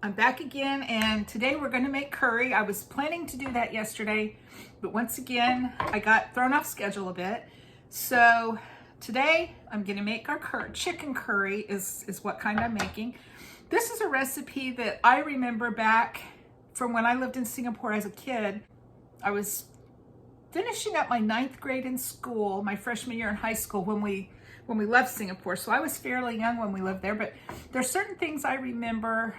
I'm back again, and today we're going to make curry. I was planning to do that yesterday, but once again I got thrown off schedule a bit. So today I'm going to make our chicken curry is what kind I'm making. This is a recipe that I remember back from when I lived in Singapore as a kid. I was finishing up my 9th grade in school, my freshman year in high school when we left Singapore. So I was fairly young when we lived there, but there's certain things I remember,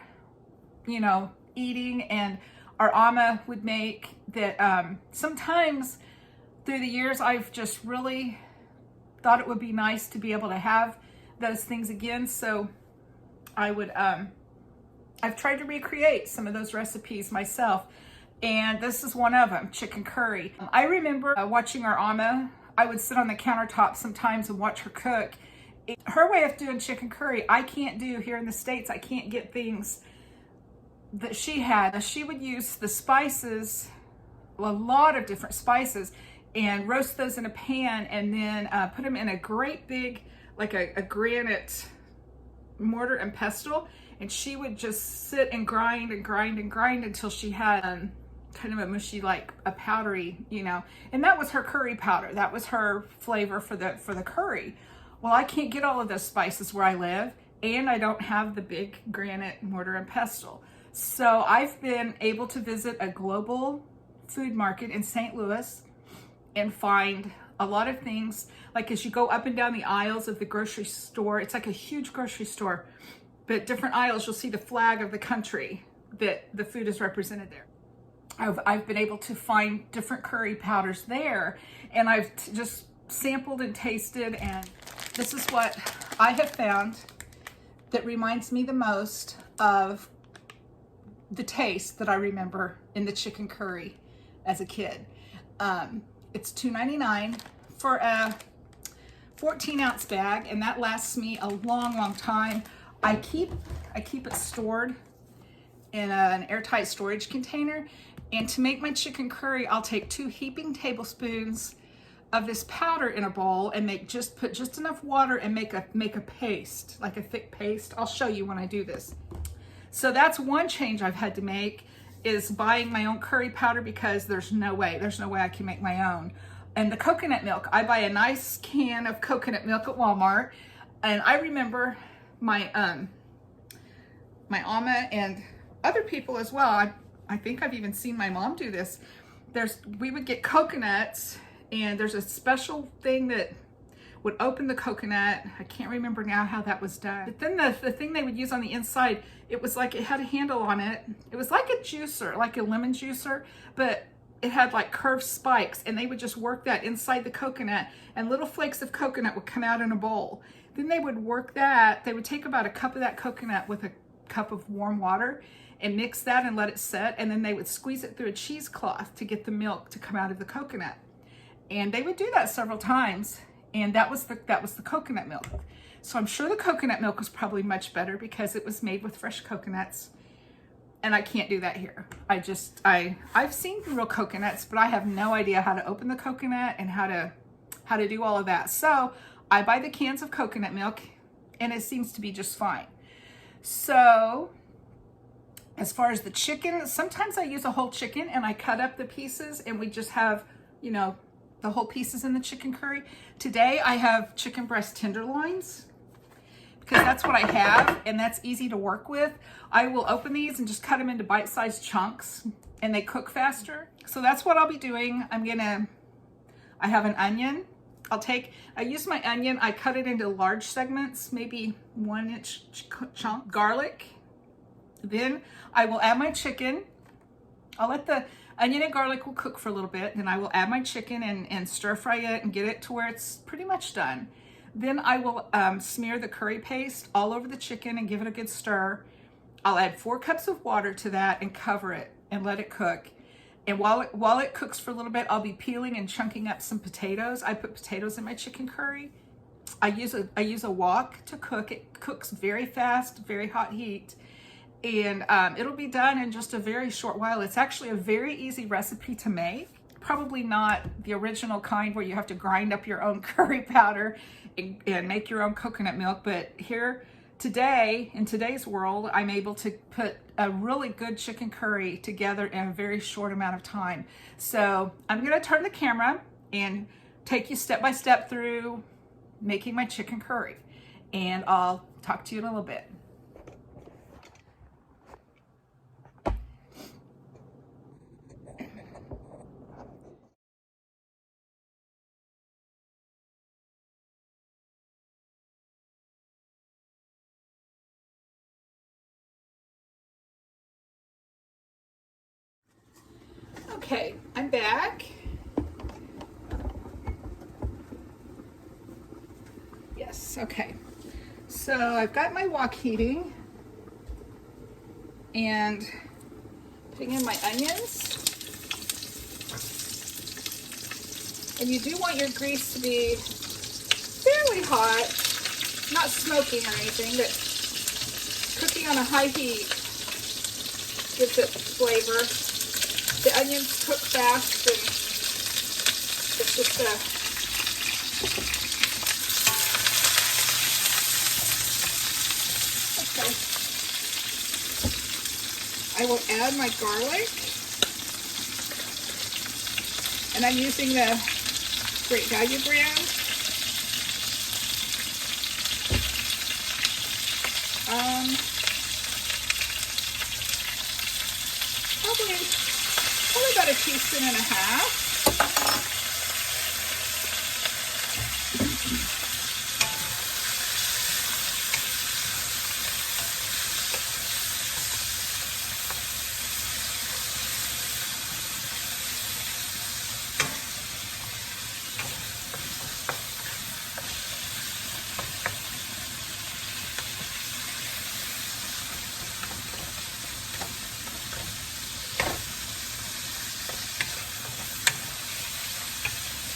you know, eating and our ama would make that sometimes through the years I've just really thought it would be nice to be able to have those things again. So I would I've tried to recreate some of those recipes myself, and this is one of them, chicken curry. I remember watching our ama. I would sit on the countertop sometimes and watch her cook. Her way of doing chicken curry, I can't do here in the States. I can't get things that she had. She would use the spices, a lot of different spices, and roast those in a pan and then put them in a great big, like a granite mortar and pestle. And she would just sit and grind and grind and grind until she had kind of a mushy, like a powdery, you know, and that was her curry powder. That was her flavor for the curry. Well, I can't get all of those spices where I live, and I don't have the big granite mortar and pestle. So I've been able to visit a global food market in St. Louis and find a lot of things, like as you go up and down the aisles of the grocery store, it's like a huge grocery store, but different aisles, you'll see the flag of the country that the food is represented there. I've been able to find different curry powders there, and I've just sampled and tasted, and this is what I have found that reminds me the most of the taste that I remember in the chicken curry as a kid. It's $2.99 for a 14-ounce bag, and that lasts me a long time. I keep it stored in an airtight storage container, and to make my chicken curry, I'll take 2 heaping tablespoons of this powder in a bowl and put just enough water and make a paste, like a thick paste. I'll show you when I do this. So that's one change I've had to make, is buying my own curry powder, because there's no way I can make my own. And the coconut milk, I buy a nice can of coconut milk at Walmart, and I remember my my ama and other people as well. I think I've even seen my mom do this. We would get coconuts, and there's a special thing that would open the coconut. I can't remember now how that was done. But then the thing they would use on the inside, it was like it had a handle on it. It was like a juicer, like a lemon juicer, but it had like curved spikes, and they would just work that inside the coconut, and little flakes of coconut would come out in a bowl. Then they would work that. They would take about a cup of that coconut with a cup of warm water and mix that and let it set, and then they would squeeze it through a cheesecloth to get the milk to come out of the coconut. And they would do that several times, and that was the coconut milk. So I'm sure the coconut milk was probably much better because it was made with fresh coconuts, and I can't do that here. I've seen real coconuts, but I have no idea how to open the coconut and how to do all of that. So I buy the cans of coconut milk, and it seems to be just fine. So as far as the chicken, sometimes I use a whole chicken and I cut up the pieces, and we just have, you know, the whole pieces in the chicken curry. Today I have chicken breast tenderloins because that's what I have, and that's easy to work with. I will open these and just cut them into bite-sized chunks, and they cook faster. So that's what I'll be doing. I have an onion. I use my onion, I cut it into large segments, maybe 1-inch chunk. Garlic. Then I will add my chicken. I'll let the onion and garlic will cook for a little bit. Then I will add my chicken and stir fry it and get it to where it's pretty much done. Then I will smear the curry paste all over the chicken and give it a good stir. I'll add 4 cups of water to that and cover it and let it cook. And while it cooks for a little bit, I'll be peeling and chunking up some potatoes. I put potatoes in my chicken curry. I use a wok to cook. It cooks very fast, very hot heat. And it'll be done in just a very short while. It's actually a very easy recipe to make. Probably not the original kind where you have to grind up your own curry powder and make your own coconut milk, but here today, in today's world, I'm able to put a really good chicken curry together in a very short amount of time. So I'm gonna turn the camera and take you step by step through making my chicken curry. And I'll talk to you in a little bit. Okay, I'm back. Yes, okay. So I've got my wok heating and putting in my onions. And you do want your grease to be fairly hot, not smoking or anything, but cooking on a high heat gives it flavor. The onions cook fast and it's just okay. I will add my garlic. And I'm using the Great Value brand. Probably about a teaspoon and a half.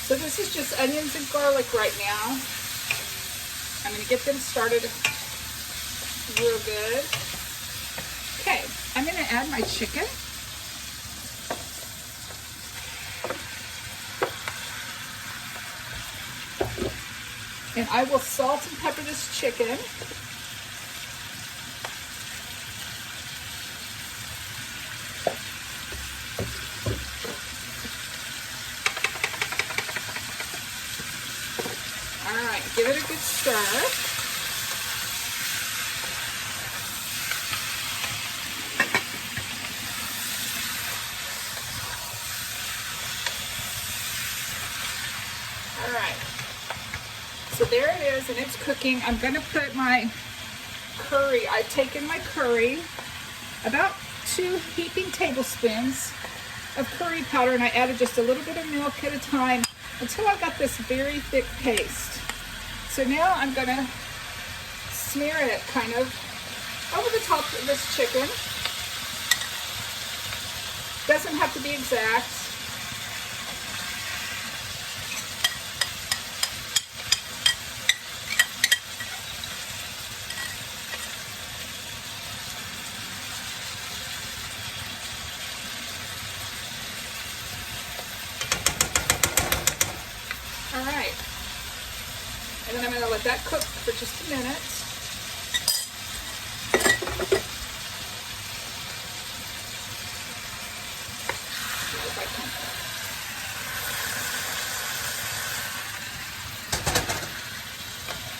So this is just onions and garlic right now. I'm going to get them started real good. Okay, I'm going to add my chicken. And I will salt and pepper this chicken. All right, give it a good stir. All right, so there it is, and it's cooking. I'm going to put my curry. I've taken my curry, about 2 heaping tablespoons of curry powder, and I added just a little bit of milk at a time until I got this very thick paste. So now I'm going to smear it kind of over the top of this chicken. Doesn't have to be exact. All right. And then I'm going to let that cook for just a minute.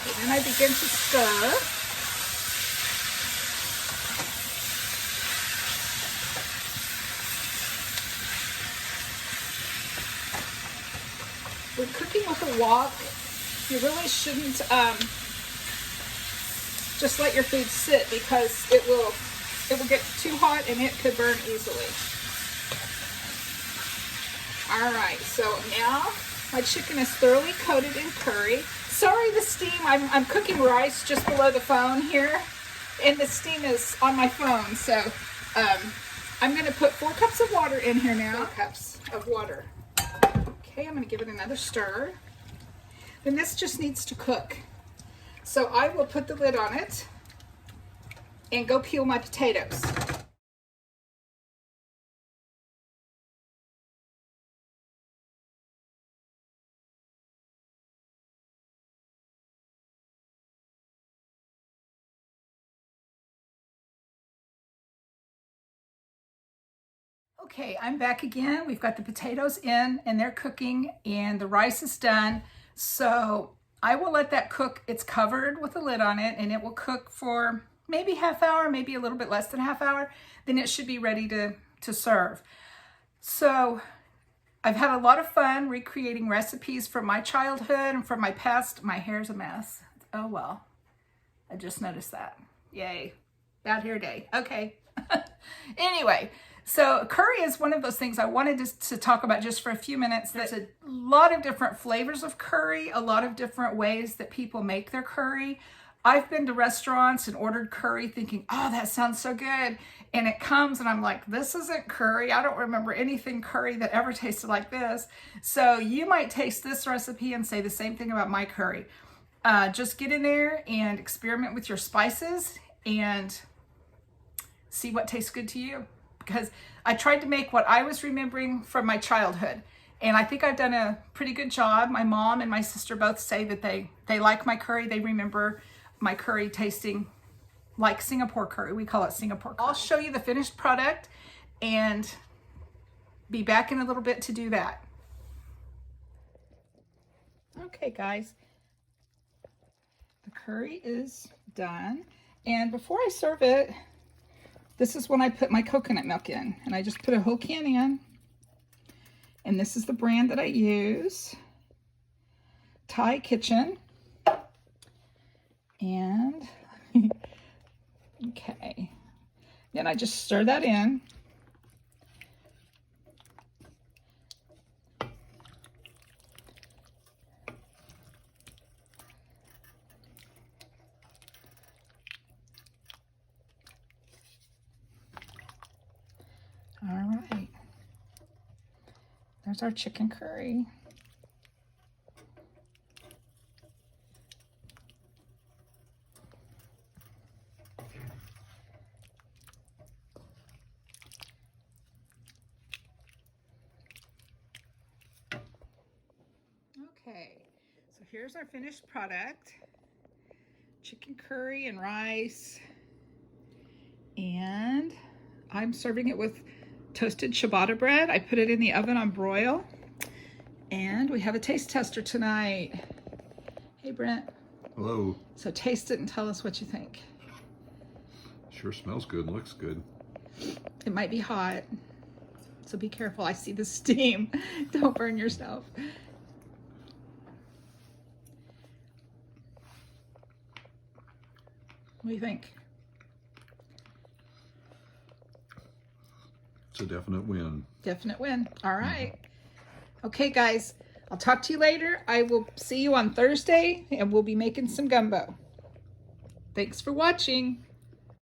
And then I begin to stir. When cooking with a wok, you really shouldn't just let your food sit, because it will get too hot and it could burn easily. All right, so now my chicken is thoroughly coated in curry. Sorry, the steam, I'm cooking rice just below the phone here, and the steam is on my phone, so I'm gonna put 4 cups of water in here now. 4 cups of water. Okay, I'm gonna give it another stir. Then this just needs to cook. So I will put the lid on it and go peel my potatoes. Okay, I'm back again. We've got the potatoes in and they're cooking and the rice is done. So I will let that cook. It's covered with a lid on it and it will cook for maybe half hour, maybe a little bit less than half hour. Then it should be ready to serve. So I've had a lot of fun recreating recipes from my childhood and from my past. My hair's a mess. Oh well, I just noticed that. Yay, bad hair day. Okay. Anyway, so curry is one of those things I wanted to talk about just for a few minutes. There's a lot of different flavors of curry, a lot of different ways that people make their curry. I've been to restaurants and ordered curry thinking, oh, that sounds so good. And it comes and I'm like, this isn't curry. I don't remember anything curry that ever tasted like this. So you might taste this recipe and say the same thing about my curry. Just get in there and experiment with your spices and see what tastes good to you. Because I tried to make what I was remembering from my childhood. And I think I've done a pretty good job. My mom and my sister both say that they like my curry. They remember my curry tasting like Singapore curry. We call it Singapore curry. I'll show you the finished product and be back in a little bit to do that. Okay, guys. The curry is done. And before I serve it, this is when I put my coconut milk in. And I just put a whole can in. And this is the brand that I use. Thai Kitchen. And, okay. Then I just stir that in. All right. There's our chicken curry. Okay, so here's our finished product. Chicken curry and rice. And I'm serving it with toasted ciabatta bread. I put it in the oven on broil. And we have a taste tester tonight. Hey, Brent. Hello. So taste it and tell us what you think. Sure smells good and looks good. It might be hot, so be careful. I see the steam. Don't burn yourself. What do you think? It's a definite win. Definite win. All right. Okay, guys. I'll talk to you later. I will see you on Thursday, and we'll be making some gumbo. Thanks for watching.